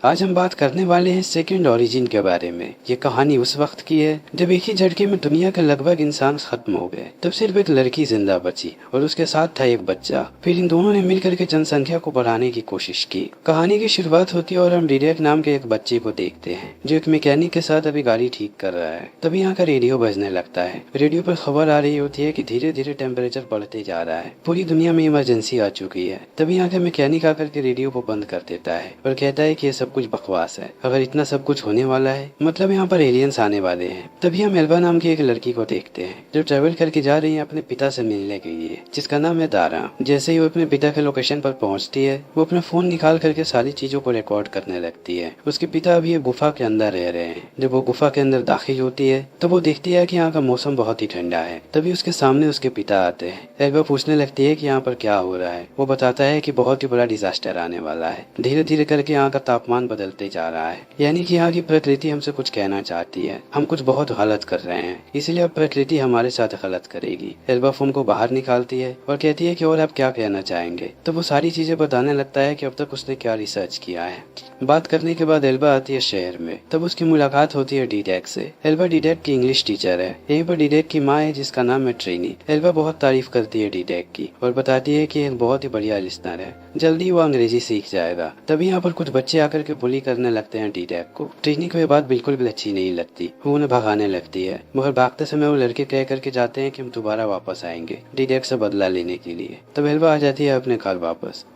आज हम बात करने वाले हैं सेकंड ओरिजिन के बारे में। ये कहानी उस वक्त की है जब एक ही झटके में दुनिया के लगभग इंसान खत्म हो गए। तब सिर्फ एक लड़की जिंदा बची और उसके साथ था एक बच्चा। फिर इन दोनों ने मिलकर के जनसंख्या को बढ़ाने की कोशिश की। कहानी की शुरुआत होती है और हम डिडेक नाम के एक बच्चे को देखते हैं जो एक मैकेनिक के साथ अभी गाड़ी ठीक कर रहा है। तभी यहाँ का रेडियो बजने लगता है। रेडियो पर खबर आ रही होती है कि धीरे धीरे टेम्परेचर बढ़ते जा रहा है, पूरी दुनिया में इमरजेंसी आ चुकी है। तभी यहाँ का मैकेनिक आकर के रेडियो को बंद कर देता है और कहता है कि ये सब कुछ बकवास है। अगर इतना सब कुछ होने वाला है मतलब यहाँ पर एलियंस आने वाले हैं। तभी हम एल्बा नाम की एक लड़की को देखते हैं जो ट्रेवल करके जा रही है अपने पिता से मिलने के लिए, जिसका नाम है दारा। जैसे ही वो अपने पिता के लोकेशन पर पहुंचती है वो अपना फोन निकाल करके सारी चीजों को रिकॉर्ड करने लगती है। उसके पिता अभी गुफा के अंदर रह रहे हैं। जब वो गुफा के अंदर दाखिल होती है तो वो देखती है कि यहाँ का मौसम बहुत ही ठंडा है। तभी उसके सामने उसके पिता आते हैं। एल्बा पूछने लगती है कि यहाँ पर क्या हो रहा है। वो बताता है कि बहुत ही बड़ा डिजास्टर आने वाला है। धीरे धीरे करके यहाँ का तापमान बदलते जा रहा है, यानी कि यहाँ की प्रकृति हमसे कुछ कहना चाहती है। हम कुछ बहुत गलत कर रहे हैं, इसलिए अब प्रकृति हमारे साथ गलत करेगी। एल्बा फोन को बाहर निकालती है और कहती है कि और आप क्या कहना चाहेंगे। तो वो सारी चीजें बताने लगता है कि अब तक उसने क्या रिसर्च किया है। बात करने के बाद एल्बा आती है शहर में। तब उसकी मुलाकात होती है डिडेक से। एल्बा डिडेक की इंग्लिश टीचर है। यहीं पर डिडेक की माँ है जिसका नाम है ट्रेनी। एल्बा बहुत तारीफ करती है डिडेक की और बताती है कि एक बहुत ही बढ़िया लिसनर है, जल्दी वो अंग्रेजी सीख जाएगा। तभी यहाँ पर कुछ बच्चे आकर के बुली करने लगते हैं डिडेक को। ट्रेनी को ये बात बिल्कुल भी अच्छी नहीं लगती, वो उन्हें भगाने लगती है। मगर भागते समय वो लड़के कह करके जाते हैं कि हम दोबारा वापस आएंगे डिडेक से बदला लेने के लिए। तब एल्बा आ जाती है अपने घर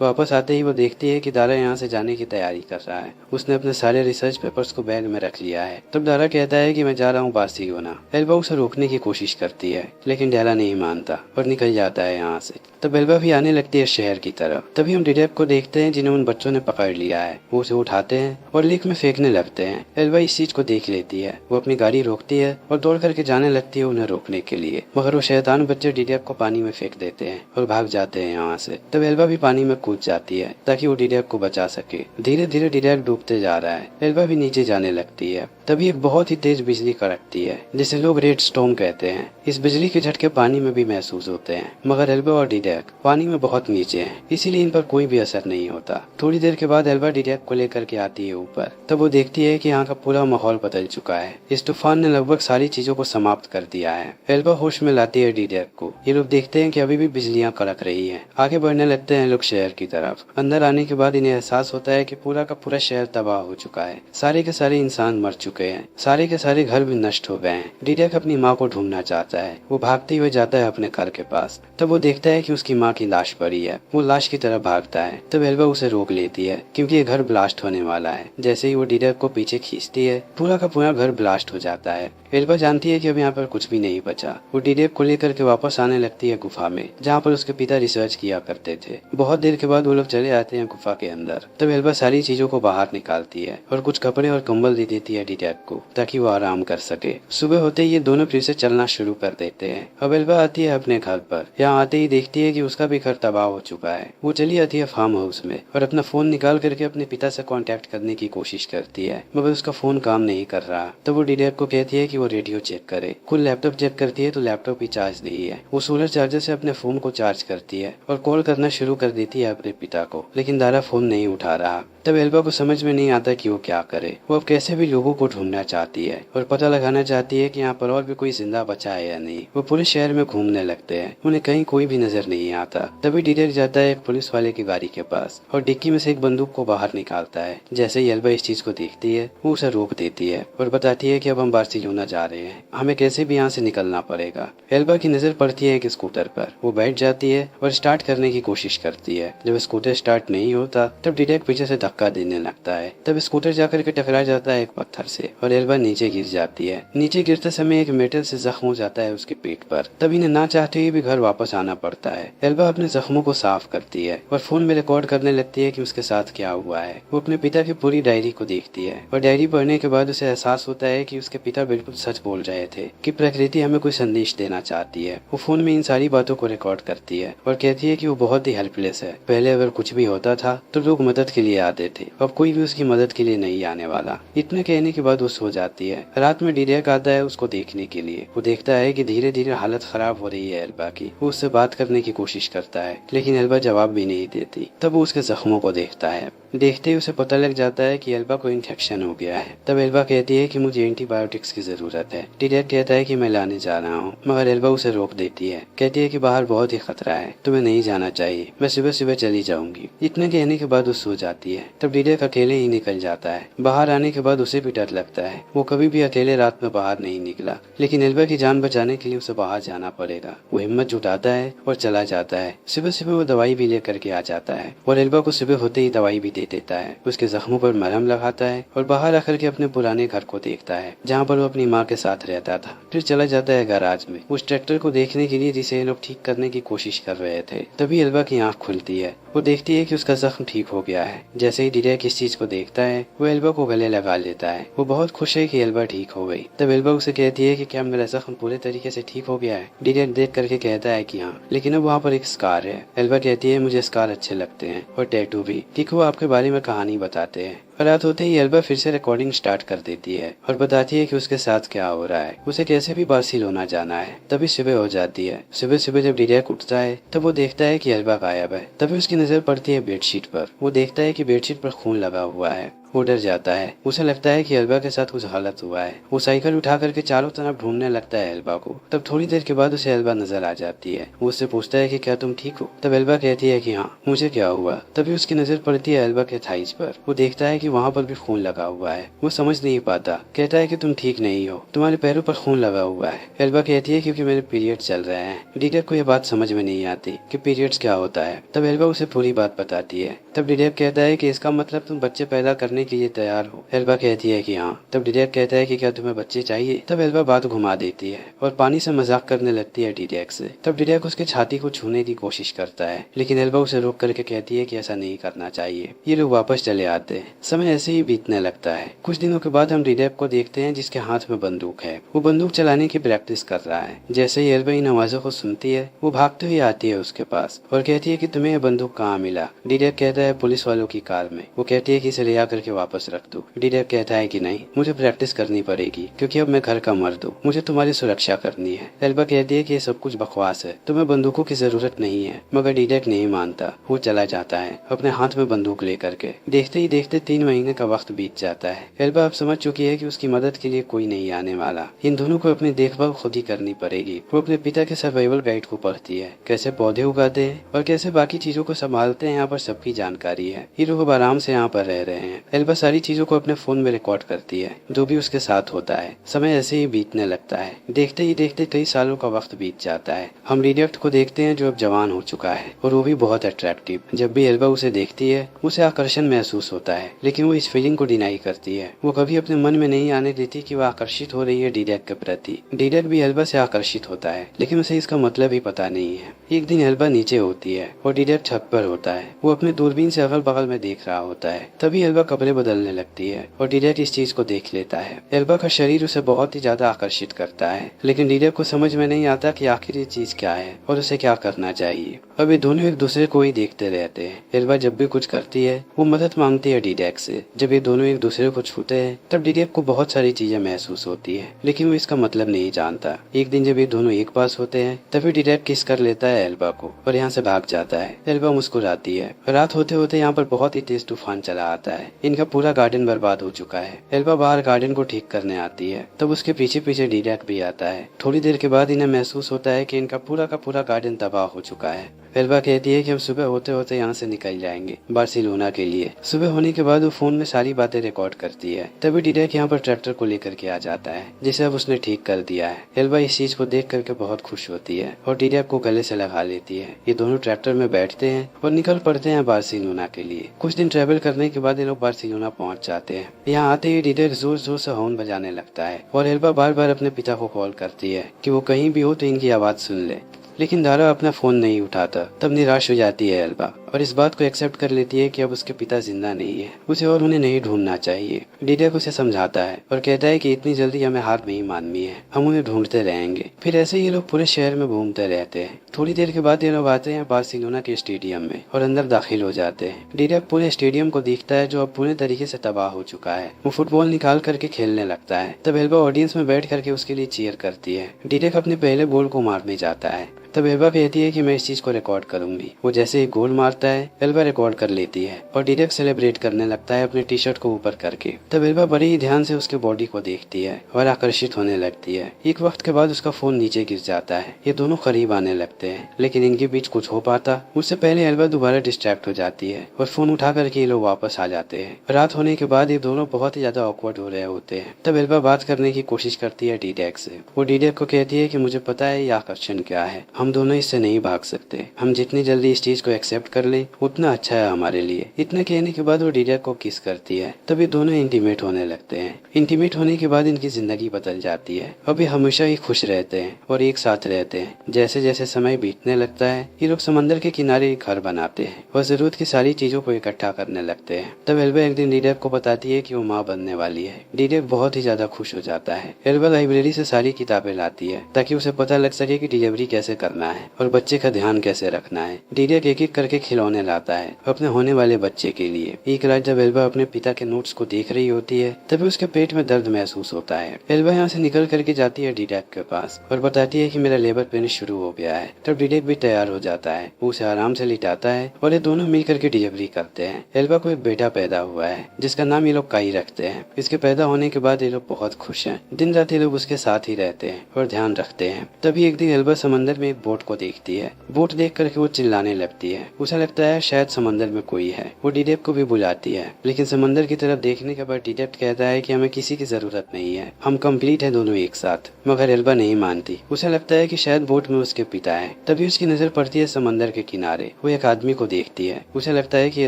वापस आते ही वो देखती है कि दारा यहाँ से जाने की तैयारी कर रहा है। उसने अपने सारे रिसर्च पेपर्स को बैग में रख लिया है। तब दारा कहता है कि मैं जा रहा हूँ बार्सिलोना। एल्बा उसे रोकने की कोशिश करती है लेकिन दारा नहीं मानता और निकल जाता है यहाँ से। तब एल्बा भी आने लगती है शहर की तरफ। तभी हम डिडेक को देखते हैं जिन्हें उन बच्चों ने पकड़ लिया है। वो उसे उठाते हैं और लेक में फेंकने लगते हैं। एल्बा इस चीज को देख लेती है। वो अपनी गाड़ी रोकती है और दौड़ करके जाने लगती है उन्हें रोकने के लिए, मगर वो शैतान बच्चे डिडेक को पानी में फेंक देते हैं और भाग जाते हैं यहाँ से। तब एल्बा भी पानी में कूद जाती है ताकि वो डिडेक को बचा सके। धीरे धीरे डिडेक डूबते जा रहा है। एल्बा भी नीचे जाने लगती है। तभी एक बहुत ही तेज बिजली कड़कती है जिसे लोग रेड स्टॉर्म कहते हैं। इस बिजली के झटके पानी में भी महसूस होते हैं, मगर एल्बा और डिडेक पानी में बहुत नीचे हैं, इसीलिए इन पर कोई भी असर नहीं होता। थोड़ी देर के बाद एल्बा डिडेक को लेकर के आती है ऊपर। तब वो देखती है कि यहाँ का पूरा माहौल बदल चुका है। इस तूफान ने लगभग सारी चीजों को समाप्त कर दिया है। एल्बा होश में लाती है डिडेक को। ये लोग देखते हैं कि अभी भी बिजलियां कड़क रही हैं। आगे बढ़ने लगते हैं लोग शहर की तरफ। अंदर आने के बाद इन्हें एहसास होता है कि पूरा का पूरा शहर तबाह हो चुका है। सारे के सारे इंसान मर चुके हैं, सारे के सारे घर भी नष्ट हो गए हैं। डिडेक अपनी माँ को ढूंढना चाहता है। वो भागते हुए जाता है अपने घर के पास। तब वो देखता है कि उसकी माँ की लाश पड़ी है। वो लाश की तरफ भागता है। तब एल्बा उसे रोक लेती है क्योंकि ये घर ब्लास्ट होने वाला है। जैसे ही वो डिडेक को पीछे खींचती है पूरा का पूरा घर ब्लास्ट हो जाता है। एल्बा जानती है कि अब यहाँ पर कुछ भी नहीं बचा। वो डिडेक को लेकर के वापस आने लगती है गुफा में जहाँ पर उसके पिता रिसर्च किया करते थे। बहुत देर के बाद वो लोग चले आते हैं गुफा के अंदर। तब एल्बा सारी चीजों को बाहर निकालती है और कुछ कपड़े और कंबल दे देती है डिडेक को ताकि वो आराम कर सके। सुबह होते ही ये दोनों फिर से चलना शुरू कर देते हैं। अब एल्बा आती है अपने घर पर। यहाँ आते ही देखती है कि उसका भी घर तबाह हो चुका है। वो चली आती है फार्म हाउस में और अपना फोन निकाल करके अपने पिता से कांटेक्ट करने की कोशिश करती है, मगर उसका फोन काम नहीं कर रहा। तब वो डिडेक को कहती है कि वो रेडियो चेक करे। कुल लैपटॉप चेक करती है तो लैपटॉप भी चार्ज नहीं है। वो सोलर चार्जर से अपने फोन को चार्ज करती है और कॉल करना शुरू कर देती है अपने पिता को, लेकिन दारा फोन नहीं उठा रहा। तब एल्बा को समझ में नहीं आता कि वो क्या करे। वो अब कैसे भी लोगों को ढूंढना चाहती है और पता लगाना चाहती है कि यहाँ पर और भी कोई जिंदा बचा है या नहीं। वो पूरे शहर में घूमने लगते हैं, उन्हें कहीं कोई भी नजर नहीं आता। तभी डिडेक जाता है एक पुलिस वाले की गाड़ी के पास और डिक्की में से एक बंदूक को बाहर निकालता है। जैसे ही एल्बा इस चीज को देखती है वो उसे रोक देती है और बताती है कि अब हम बार्सिलोना जा रहे हैं, हमें कैसे भी यहाँ से निकलना पड़ेगा। एल्बा की नजर पड़ती है एक स्कूटर पर। वो बैठ जाती है और स्टार्ट करने की कोशिश करती है। जब स्कूटर स्टार्ट नहीं होता तब डिडेक पीछे से धक्का देने लगता है। तब स्कूटर जाकर के टकरा जाता है एक पत्थर से और एल्बा नीचे गिर जाती है। नीचे गिरते समय एक मेटल से जख्म हो जाता है उसके पेट पर। तब इन्हें ना चाहते हुए भी घर वापस आना पड़ता है। एल्बा अपने जख्मों को साफ करती है और फोन में रिकॉर्ड करने लगती है कि उसके साथ क्या हुआ है। वो अपने पिता की पूरी डायरी को देखती है और डायरी पढ़ने के बाद उसे एहसास होता है कि उसके पिता बिल्कुल सच बोल रहे थे कि प्रकृति हमें कोई संदेश देना चाहती है। वो फोन में इन सारी बातों को रिकॉर्ड करती है और कहती है कि वो बहुत ही हेल्पलेस है। पहले अगर कुछ भी होता था तो लोग मदद के लिए आते थे, अब कोई भी उसकी मदद के लिए नहीं आने वाला। इतना कहने के बाद वो सो जाती है। रात में डिडेक आता है उसको देखने के लिए। वो देखता है कि धीरे धीरे हालत खराब हो रही है एल्बा की। वो उससे बात करने की कोशिश करता है लेकिन एल्बा जवाब भी नहीं देती। तब वो उसके जख्मों को देखता है। देखते ही उसे पता लग जाता है कि एल्बा को इन्फेक्शन हो गया है। तब एल्बा कहती है कि मुझे एंटीबायोटिक्स की जरूरत है। डिडेक कहता है कि मैं लाने जा रहा हूँ, मगर एल्बा उसे रोक देती है। कहती है कि बाहर बहुत ही खतरा है, तुम्हें नहीं जाना चाहिए, मैं सुबह सुबह चली जाऊंगी। इतने कहने के बाद वो सो जाती है। तब डिडेक अकेले ही निकल जाता है। बाहर आने के बाद उसे भी डर लगता है। वो कभी भी अकेले रात में बाहर नहीं निकला, लेकिन एल्बा की जान बचाने के लिए उसे बाहर जाना पड़ेगा। वो हिम्मत जुटाता है और चला जाता है। सुबह सुबह वो दवाई भी लेकर के आ जाता है और एल्बा को सुबह होते ही दवाई भी दे देता है। उसके जख्मों पर मरहम लगाता है और बाहर आकर के अपने पुराने घर को देखता है जहाँ पर वो अपनी माँ के साथ रहता था। फिर चला जाता है गैराज में उस ट्रैक्टर को देखने के लिए जिसे ये लोग ठीक करने की कोशिश कर रहे थे। तभी एल्बा की आंख खुलती है। वो देखती है कि उसका जख्म ठीक हो गया है। जैसे ही डिडेक इस चीज को देखता है वो एल्बा को गले लगा लेता है। वो बहुत खुश है कि एल्बा ठीक हो गई। तब एल्बा उसे कहती है कि क्या मेरा जख्म पूरे तरीके से ठीक हो गया है? डिडेक देख करके कहता है कि हाँ, लेकिन अब वहाँ पर एक स्कार है। एल्बा कहती है मुझे स्कार अच्छे लगते हैं और टैटू भी, क्योंकि वो आपके बारे में कहानी बताते हैं। रात होते ही एल्बा फिर से रिकॉर्डिंग स्टार्ट कर देती है और बताती है कि उसके साथ क्या हो रहा है। उसे कैसे भी बार्सिलोना जाना है। तभी सुबह हो जाती है। सुबह सुबह जब डिडेक उठता है तब वो देखता है कि एल्बा गायब है। तभी उसकी नजर पड़ती है बेडशीट पर। वो देखता है कि बेडशीट पर खून लगा हुआ है। वो डर जाता है। उसे लगता है कि एल्बा के साथ कुछ गलत हुआ है। वो साइकिल उठा करके चारों तरफ ढूंढने लगता है एल्बा को। तब थोड़ी देर के बाद उसे एल्बा नजर आ जाती है। वो उससे पूछता है कि क्या तुम ठीक हो? तब एल्बा कहती है कि हाँ, मुझे क्या हुआ? तभी उसकी नजर पड़ती है एल्बा के थाइज पर। वो देखता है कि वहाँ पर भी खून लगा हुआ है। वो समझ नहीं पाता। कहता है कि तुम ठीक नहीं हो, तुम्हारे पैरों पर खून लगा हुआ है। एल्बा कहती है क्योंकि मेरे पीरियड चल रहे हैं। डिडेक को यह बात समझ में नहीं आती कि पीरियड्स क्या होता है। तब एल्बा उसे पूरी बात बताती है। तब डिडेक कहता है कि इसका मतलब तुम बच्चे पैदा करने के लिए तैयार हो। एल्बा कहती है कि हाँ। तब डिडेक कहता है कि क्या तुम्हें बच्चे चाहिए? तब एल्बा बात घुमा देती है और पानी से मजाक करने लगती है डिडेक से। तब डिडेक उसके छाती को छूने की कोशिश करता है, लेकिन एल्बा उसे रोक करके कहती है कि ऐसा नहीं करना चाहिए। ये लोग वापस चले आते हैं। समय ऐसे ही बीतने लगता है। कुछ दिनों के बाद हम डिडेक को देखते हैं जिसके हाथ में बंदूक है। वो बंदूक चलाने की प्रैक्टिस कर रहा है। जैसे ही एल्बा इन आवाजों को सुनती है वो भागते हुए आती है उसके पास और कहती है कि तुम्हें यह बंदूक कहाँ मिला? डिडेक कहता है पुलिस वालों की कार में। वो कहती है कि इसे ले आकर के वापस रख दो। डिडेक कहता है कि नहीं, मुझे प्रैक्टिस करनी पड़ेगी क्योंकि अब मैं घर का मर्द हूँ, मुझे तुम्हारी सुरक्षा करनी है। एल्बा कहती है कि ये सब कुछ बकवास है, तुम्हें बंदूकों की जरूरत नहीं है। मगर डिडेक नहीं मानता। वो चला जाता है अपने हाथ में बंदूक लेकर के। देखते ही देखते 3 महीने का वक्त बीत जाता है। एल्बा अब समझ चुकी है कि उसकी मदद के लिए कोई नहीं आने वाला। इन दोनों को अपनी देखभाल खुद ही करनी पड़ेगी। वो अपने पिता के सर्वाइवल गाइड को पढ़ती है, कैसे पौधे उगाते हैं और कैसे बाकी चीजों को संभालते हैं। यहाँ पर सबकी जानकारी है। ये लोग आराम से यहाँ पर रह रहे हैं। एल्बा सारी चीजों को अपने फोन में रिकॉर्ड करती है जो भी उसके साथ होता है। समय ऐसे ही बीतने लगता है। देखते ही देखते कई सालों का वक्त बीत जाता है। हम डिडेक को देखते हैं जो अब जवान हो चुका है और वो भी बहुत अट्रैक्टिव। जब भी एल्बा उसे देखती है उसे आकर्षण महसूस होता है, लेकिन वो इस फीलिंग को डिनाई करती है। वो कभी अपने मन में नहीं आने देती कि वो आकर्षित हो रही है डिडेक के प्रति। डिडेक भी एल्बा से आकर्षित होता है, लेकिन उसे इसका मतलब ही पता नहीं है। एक दिन एल्बा नीचे होती है और डिडेक छत पर होता है। वो अपने दूरबीन से अगल बगल में देख रहा होता है। तभी एल्बा कपड़े बदलने लगती है और डिडेक इस चीज को देख लेता है। एल्बा का शरीर उसे बहुत ही ज्यादा आकर्षित करता है, लेकिन डिडेक को समझ में नहीं आता कि आखिर ये चीज क्या है और उसे क्या करना चाहिए। अब ये दोनों एक दूसरे को ही देखते रहते हैं। एल्बा जब भी कुछ करती है वो मदद मांगती है डिडेक से। जब ये दोनों एक दूसरे को छूते हैं तब डिडेक को बहुत सारी चीजें महसूस होती है, लेकिन वो इसका मतलब नहीं जानता। एक दिन जब ये दोनों एक पास होते हैं तभी डिडेक किस कर लेता है एल्बा को और यहाँ से भाग जाता है। एल्बा मुस्कुराती है। रात होते होते यहाँ पर बहुत ही तेज तूफान चला आता है। इनका पूरा गार्डन बर्बाद हो चुका है। एल्बा बाहर गार्डन को ठीक करने आती है, तब उसके पीछे पीछे डिडेक भी आता है। थोड़ी देर के बाद इन्हें महसूस होता है कि इनका पूरा का पूरा गार्डन तबाह हो चुका है। एल्बा कहती है कि हम सुबह होते होते यहाँ से निकल जाएंगे बार्सिलोना के लिए। सुबह होने के बाद वो फोन में सारी बातें रिकॉर्ड करती है। तभी डिडेक यहाँ पर ट्रैक्टर को लेकर के आ जाता है जिसे अब उसने ठीक कर दिया है। एल्बा इस चीज को देख करके बहुत खुश होती है और डिडेक को गले से लगा लेती है। ये दोनों ट्रैक्टर में बैठते हैं और निकल पड़ते हैं बार्सिलोना के लिए। कुछ दिन ट्रेवल करने के बाद ये लोग बार्सिलोना पहुंच जाते हैं। यहाँ आते ही डिडेक जोर जोर से हॉर्न बजाने लगता है और एल्बा बार बार अपने पिता को कॉल करती है कि वो कहीं भी हो तो इनकी आवाज सुन ले, लेकिन दारा अपना फोन नहीं उठाता। तब निराश हो जाती है एल्बा और इस बात को एक्सेप्ट कर लेती है कि अब उसके पिता जिंदा नहीं है, उसे और उन्हें नहीं ढूंढना चाहिए। डिडेक उसे समझाता है और कहता है कि इतनी जल्दी हमें हार नहीं माननी है, हम उन्हें ढूंढते रहेंगे। फिर ऐसे ये लोग पूरे शहर में घूमते रहते हैं। थोड़ी देर के बाद ये लोग आते हैं बार्सिलोना के स्टेडियम में और अंदर दाखिल हो जाते हैं। डिडेक पूरे स्टेडियम को देखता है जो अब पूरे तरीके से तबाह हो चुका है। वो फुटबॉल निकाल करके खेलने लगता है। तब एल्बा ऑडियंस में बैठ करके उसके लिए चीयर करती है। डिडेक अपने पहले बॉल को मारने जाता है। तब एल्बा कहती है कि मैं इस चीज को रिकॉर्ड करूंगी। वो जैसे ही गोल मारता है एल्बा रिकॉर्ड कर लेती है और डिटेक्ट सेलिब्रेट करने लगता है अपने टी शर्ट को ऊपर करके। तब एल्बा बड़े ही ध्यान से उसके बॉडी को देखती है और आकर्षित होने लगती है। एक वक्त के बाद उसका फोन नीचे गिर जाता है। ये दोनों करीब आने लगते हैं लेकिन इनके बीच कुछ हो पाता उससे पहले एल्बा दोबारा डिस्ट्रैक्ट हो जाती है और फोन उठा करके ये लोग वापस आ जाते हैं। रात होने के बाद ये दोनों बहुत ही ज्यादा ऑकवर्ड हो रहे होते हैं। तब एल्बा बात करने की कोशिश करती है डिटेक्ट से। वो डिटेक्ट को कहती है कि मुझे पता है ये आकर्षण क्या है, हम दोनों इससे नहीं भाग सकते, हम जितनी जल्दी इस चीज को एक्सेप्ट कर ले उतना अच्छा है हमारे लिए। इतना कहने के बाद वो डिटेक्ट को किस करती है। तभी दोनों इंटीमेट होने लगते हैं। इंटीमेट होने के बाद इनकी जिंदगी बदल जाती है। अभी हमेशा ही खुश रहते हैं और एक साथ रहते हैं। जैसे जैसे समय बीतने लगता है ये लोग समंदर के किनारे एक घर बनाते हैं और जरूरत की सारी चीजों को इकट्ठा करने लगते हैं। तब एल्बा एक दिन डिटेक्ट को बताती है कि वो माँ बनने वाली है। डिटेक्ट बहुत ही ज्यादा खुश हो जाता है। एल्बा लाइब्रेरी से सारी किताबें लाती है ताकि उसे पता लग सके कि डिलीवरी कैसे करना है और बच्चे का ध्यान कैसे रखना है। डिटेक्ट एक एक करके खिलौने लाता है अपने होने वाले बच्चे के लिए। एक रात जब एल्बा अपने पिता के नोट्स को देख रही होती है तभी उसके पेट में दर्द महसूस होता है। एल्बा यहाँ से निकल करके जाती है डिटेक्ट के पास और बताती है कि मेरा लेबर पेन शुरू हो गया है। तब डिटेक्ट भी तैयार हो जाता है। वो उसे आराम से लिटाता है और ये दोनों मिल करके डिलीवरी करते हैं। एल्बा को एक बेटा पैदा हुआ है जिसका नाम ये लोग काई रखते हैं। इसके पैदा होने के बाद ये लोग बहुत खुश हैं। दिन रात ये लोग उसके साथ ही रहते हैं और ध्यान रखते हैं। तभी एक दिन एल्बा समंदर में एक बोट को देखती है। बोट देख करके वो चिल्लाने लगती है। उसे लगता है शायद समंदर में कोई है। वो डिटेक्ट को भी बुलाती है लेकिन समंदर की तरफ देखने के बाद डिटेक्ट कहता है कि हमें किसी की जरूरत नहीं है, हम कंप्लीट है दोनों एक साथ। मगर एल्बा नहीं मानती। उसे लगता है कि शायद बोट में उसके पिता है। तभी उसकी नजर पड़ती है समंदर के किनारे। वो एक आदमी को देखती है। उसे लगता है कि ये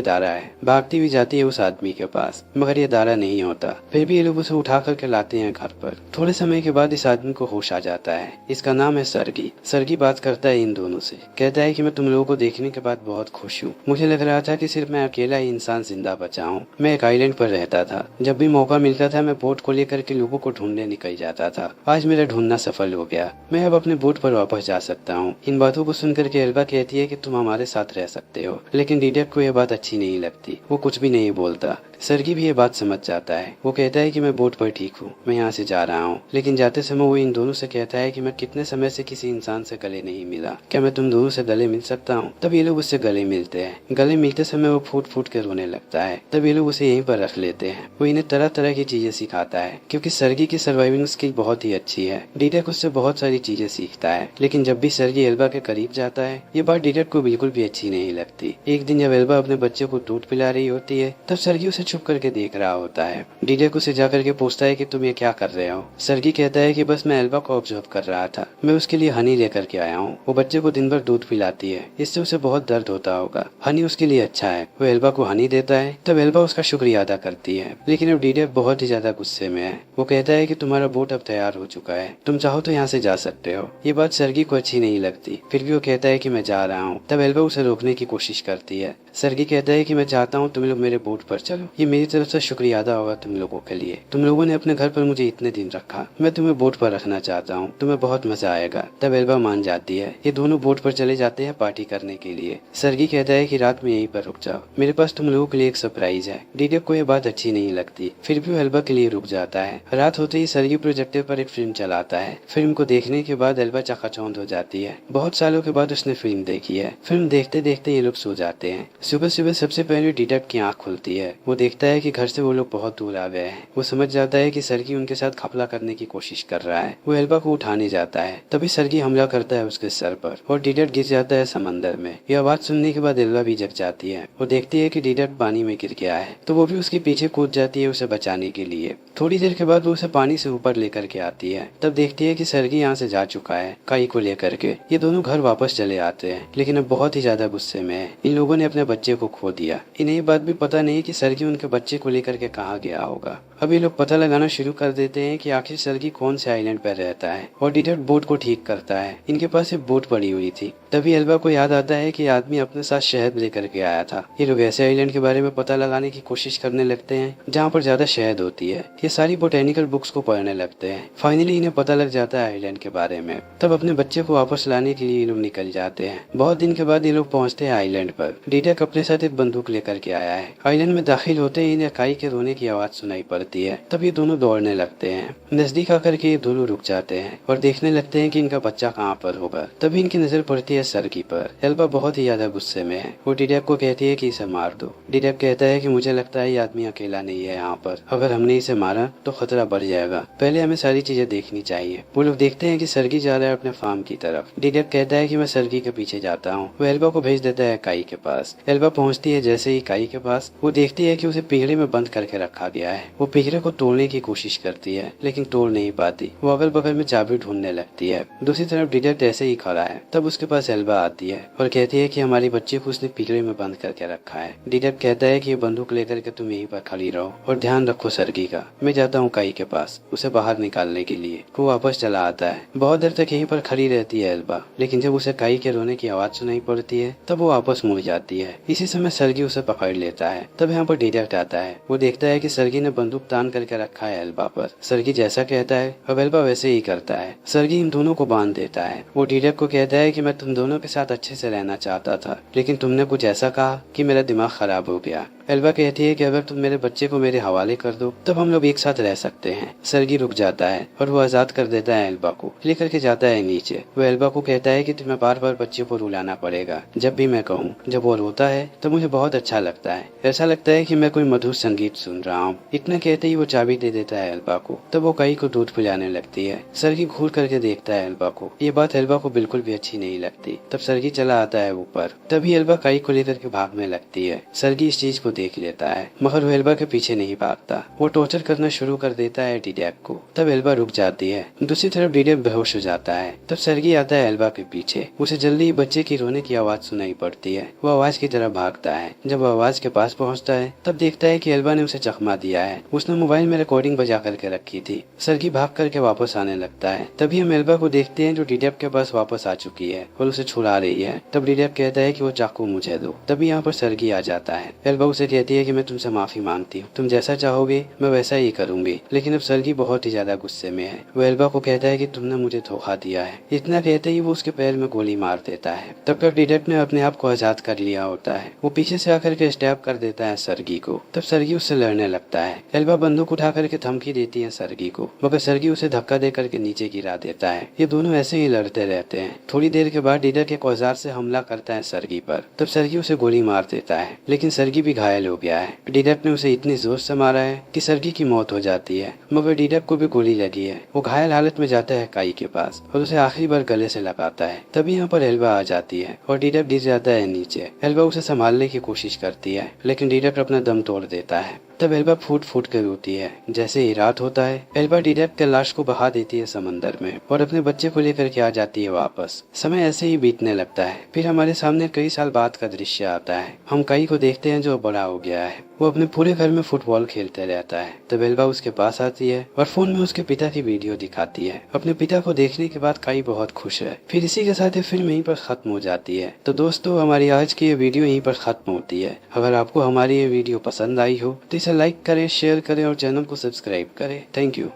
दारा है। भागती हुई जाती है उस आदमी के पास मगर ये दारा नहीं होता। फिर भी ये लोग उसे उठा करके लाते हैं घर पर। थोड़े समय के बाद इस आदमी को होश आ जाता है। इसका नाम है सरगी। सरगी बात करता है इन दोनों से। कहता है कि मैं तुम लोगों को देखने के बाद बहुत खुश हूँ। मुझे लग रहा था कि सिर्फ मैं अकेला ही इंसान जिंदा बचा हूँ। मैं एक आइलैंड पर रहता था। जब भी मौका मिलता था मैं बोट को लेकर के लोगों को ढूंढने निकल जाता था। आज मेरा ढूंढना सफल हो गया। मैं अब अपने बोट पर वापस जा सकता हूँ। इन बातों को सुनकर के एल्बा कहती है कि तुम हमारे साथ रह सकते हो। लेकिन डिटेक्ट को यह बात अच्छी नहीं लगती। वो कुछ भी नहीं बोलता। सरगी भी ये बात समझ जाता है। वो कहता है कि मैं बोट पर ठीक हूँ, मैं यहाँ से जा रहा हूँ। लेकिन जाते समय वो इन दोनों से कहता है कि मैं कितने समय से किसी इंसान से गले नहीं मिला, क्या मैं तुम दोनों से गले मिल सकता हूँ। तब ये लोग उससे गले मिलते हैं। गले मिलते समय वो फूट फूट कर रोने लगता है। तब ये लोग उसे यहीं पर रख लेते हैं। वो इन्हें तरह तरह की चीजें सिखाता है क्योंकि सरगी की सर्वाइविंग स्किल बहुत ही अच्छी है। डिटेक्ट उससे बहुत सारी चीजें सीखता है। लेकिन जब भी सरगी एल्बा के करीब जाता है ये बात डिटेक्ट को बिल्कुल भी अच्छी नहीं लगती। एक दिन जब एल्बा अपने बच्चे को दूध पिला रही होती है तब सरगी उसे छुप करके देख रहा होता है। डिटेक्ट उसे जाकर के पूछता है कि तुम ये क्या कर रहे हो। सरगी कहता है कि बस मैं एल्बा को ऑब्जर्व कर रहा था, मैं उसके लिए हनी लेकर के आया हूँ। वो बच्चे को दिन भर दूध पिलाती है, इससे उसे बहुत दर्द होता होगा। हनी उसके लिए अच्छा है। वो एल्बा को हनी देता है। तब एल्बा उसका शुक्रिया अदा करती है। लेकिन अब डिटेक्ट बहुत ही ज्यादा गुस्से में है। वो कहता है कि तुम्हारा बोट अब तैयार हो चुका है, तुम चाहो तो यहाँ से जा सकते हो। ये बात सरगी को अच्छी नहीं लगती। फिर भी वो कहता है कि मैं जा रहा हूँ। तब एल्बा उसे रोकने की कोशिश करती है। सरगी कहता है कि मैं चाहता हूँ तुम लोग मेरे बोट पर चलो, ये मेरी तरफ से शुक्रिया अदा होगा तुम लोगों के लिए। तुम लोगों ने अपने घर पर मुझे इतने दिन रखा, मैं तुम्हें बोट पर रखना चाहता हूँ, तुम्हें बहुत मजा आएगा। तब एल्बा मान जाती है। ये दोनों बोट पर चले जाते हैं पार्टी करने के लिए। सरगी कहता है कि रात में यहीं पर रुक जाओ, मेरे पास तुम लोगों के लिए एक सरप्राइज है। डिटेक्ट को यह बात अच्छी नहीं लगती। फिर भी वो एल्बा के लिए रुक जाता है। रात होते ही सरगी प्रोजेक्टर पर एक फिल्म चलाता है। फिल्म को देखने के बाद एल्बा चकाचौंध हो जाती है। बहुत सालों के बाद उसने फिल्म देखी है। फिल्म देखते देखते ये लोग सो जाते हैं। सुबह सुबह सबसे पहले डिटेक्ट की आंख खुलती है। वो देखता है कि घर से वो लोग बहुत दूर आ गए हैं। वो समझ जाता है कि सरगी उनके साथ खपला करने की कोशिश कर रहा है। वो एल्बा को उठाने जाता है। तभी सरगी हमला करता है उसके सर पर और डिटेक्ट गिर जाता है समंदर में। यह आवाज सुनने के बाद एल्बा भी जग जाती है। वो देखती है कि डिटेक्ट पानी में गिर गया है तो वो भी उसके पीछे कूद जाती है उसे बचाने के लिए। थोड़ी देर के बाद वो उसे पानी से ऊपर लेकर के आती है। तब देखती है कि सरगी यहाँ से जा चुका है काई को लेकर के। ये दोनों घर वापस चले आते हैं लेकिन अब बहुत ही ज्यादा गुस्से में है। इन लोगों ने अपने बच्चे को खो दिया। इन्हें ये बात भी पता नहीं कि सरगी उनके बच्चे को लेकर के कहाँ गया होगा। अब ये लोग पता लगाना शुरू कर देते हैं कि आखिर सरगी कौन से आइलैंड पर रहता है और डिटेक्ट बोट को ठीक करता है। इनके पास एक बोट पड़ी हुई थी। तभी एल्बा को याद आता है कि आदमी अपने साथ शहद लेकर के आया था। ये लोग ऐसे आइलैंड के बारे में पता लगाने की कोशिश करने लगते हैं जहाँ पर ज्यादा शहद होती है। ये सारी बोटेनिकल बुक्स को पढ़ने लगते हैं। फाइनली इन्हें पता लग जाता है आइलैंड के बारे में। तब अपने बच्चे को वापस लाने के लिए ये लोग निकल जाते हैं। बहुत दिन के बाद ये लोग पहुँचते हैं आइलैंड पर। डिटेक्ट अपने साथ एक बंदूक लेकर के आया है। आइलैंड में दाखिल होते ही इन्हें काई के रोने की आवाज सुनाई पड़ती है। तब ये दोनों दौड़ने लगते हैं। नजदीक आकर के ये दोनों रुक जाते हैं और देखने लगते हैं कि इनका बच्चा कहाँ पर होगा। पर। तभी इनकी नजर पड़ती है सर्गी पर। एल्बा बहुत ही ज्यादा गुस्से में है। वो डिडेक को कहती है कि इसे मार दो। डिडेक कहता है कि मुझे लगता है ये आदमी अकेला नहीं है यहाँ पर, अगर हमने इसे मारा तो खतरा बढ़ जाएगा, पहले हमें सारी चीजें देखनी चाहिए। वो लोग देखते हैं कि सर्गी जा रहा है अपने फार्म की तरफ। डिडेक कहता है कि मैं सर्गी के पीछे जाता हूँ। वो एल्बा को भेज देता है काई के पास। एल्बा पहुंचती है जैसे ही काई के पास, वो देखती है कि उसे पिंजरे में बंद करके रखा गया है। वो पिंजरे को तोड़ने की कोशिश करती है लेकिन तोड़ नहीं पाती। वो अगल बगल में चाबी ढूंढने लगती है। दूसरी तरफ डिडेक ऐसे ही खड़ा है। तब उसके पास एल्बा आती है और कहती है कि हमारी बच्ची को उसने पिंजरे में बंद करके रखा है। डिडेक कहता है कि ये बंदूक लेकर के तुम यहीं पर खड़ी रहो और ध्यान रखो सर्गी का। मैं जाता हूँ काई के पास उसे बाहर निकालने के लिए। वो वापस चला आता है। बहुत देर तक यहीं पर खड़ी रहती है एल्बा, लेकिन जब उसे काई के रोने की आवाज सुनाई पड़ती है तब वो वापस मुड़ जाती है। इसी समय सर्गी उसे पकड़ लेता है। तब यहाँ पर डिडेक आता है। वो देखता है कि सर्गी ने बंदूक तान करके रखा है एल्बा पर। सर्गी जैसा कहता है अब एल्बा वैसे ही करता है। सर्गी इन दोनों को बांध देता है। वो डिडेक को कहता है कि मैं तुम दोनों के साथ अच्छे से रहना चाहता था, लेकिन तुमने कुछ ऐसा कहा कि मेरा दिमाग खराब हो गया। एल्बा कहती है कि अगर तुम मेरे बच्चे को मेरे हवाले कर दो तब हम लोग एक साथ रह सकते हैं। सर्गी रुक जाता है और वो आजाद कर देता है एल्बा को, लेकर के जाता है नीचे। वो एल्बा को कहता है कि तुम्हें बार बार बच्चे को रुलाना पड़ेगा जब भी मैं कहूँ। जब वो रोता है तो मुझे बहुत अच्छा लगता है, ऐसा लगता है कि मैं कोई मधुर संगीत सुन रहा हूँ। इतना कहते ही वो चाबी दे देता है एल्बा को। तब वो काई को दूध पिलाने लगती है। सर्गी घूर करके देखता है एल्बा को। ये बात एल्बा को बिल्कुल भी अच्छी नहीं लगती। तब सर्गी चला आता है ऊपर। तभी एल्बा काई को लेकर के भागने लगती है। सर्गी इस चीज को देख लेता है मगर वो एल्बा के पीछे नहीं भागता। वो टॉर्चर करना शुरू कर देता है डिडेक को। तब एल्बा रुक जाती है। दूसरी तरफ डिडेक बेहोश हो जाता है। तब सर्गी आता है एल्बा के पीछे। उसे जल्दी ही बच्चे की रोने की आवाज सुनाई पड़ती है। वो आवाज की तरफ भागता है। जब वो आवाज के पास पहुंचता है तब देखता है कि एल्बा ने उसे जख्मा दिया है। उसने मोबाइल में रिकॉर्डिंग बजा करके रखी थी। सर्गी भाग करके वापस आने लगता है। तभी हम एल्बा को देखते हैं जो डिडेक के पास वापस आ चुकी है और उसे छुड़ा रही है। तब डिडेक कहता है कि वो चाकू मुझे दो। तभी यहाँ पर सर्गी आ जाता है। एल्बा उसे कहती है कि मैं तुमसे माफी मांगती हूँ, तुम जैसा चाहोगे मैं वैसा ही करूंगी। लेकिन अब सर्गी बहुत ही ज्यादा गुस्से में है। वो एल्बा को कहता है कि तुमने मुझे धोखा दिया है। इतना कहते ही वो उसके पैर में गोली मार देता है। तब तक डिडेक ने अपने आप को आजाद कर लिया होता है। वो पीछे से आकर के स्टैब कर देता है सर्गी को। तब सर्गी उससे लड़ने लगता है। एल्बा बंदूक उठा करके धमकी देती है सर्गी को, मगर सर्गी उसे धक्का दे करके नीचे गिरा देता है। ये दोनों ऐसे ही लड़ते रहते हैं। थोड़ी देर के बाद डिडेक एक औजार से हमला करता है सर्गी पर। तब सर्गी उसे गोली मार देता है, लेकिन सर्गी भी घायल हो गया है। डिडेक ने उसे इतनी जोर से मारा है कि सर्गी की मौत हो जाती है, मगर डिडेक को भी गोली लगी है। वो घायल हालत में जाता है काई के पास और उसे आखिरी बार गले से लगाता है। तभी यहाँ पर एल्बा आ जाती है और डिडेक गिर जाता है नीचे। एल्बा उसे संभालने की कोशिश करती है, लेकिन डिडेक अपना दम तोड़ देता है। तब एल्बा फूट फूट कर रोती है। जैसे ही रात होता है एल्बा डिडेक के लाश को बहा देती है समंदर में और अपने बच्चे को लेकर के आ जाती है वापस। समय ऐसे ही बीतने लगता है। फिर हमारे सामने कई साल बाद का दृश्य आता है। हम काई को देखते हैं जो बड़ा हो गया है। वो अपने पूरे घर में फुटबॉल खेलते रहता है। तब एल्बा उसके पास आती है और फोन में उसके पिता की वीडियो दिखाती है। अपने पिता को देखने के बाद काई बहुत खुश है। फिर इसी के साथ फिल्म यहीं पर खत्म हो जाती है। तो दोस्तों हमारी आज की ये वीडियो यहीं पर खत्म होती है। अगर आपको हमारी ये वीडियो पसंद आई हो तो इसे लाइक करें, शेयर करें और चैनल को सब्सक्राइब करें। Thank you.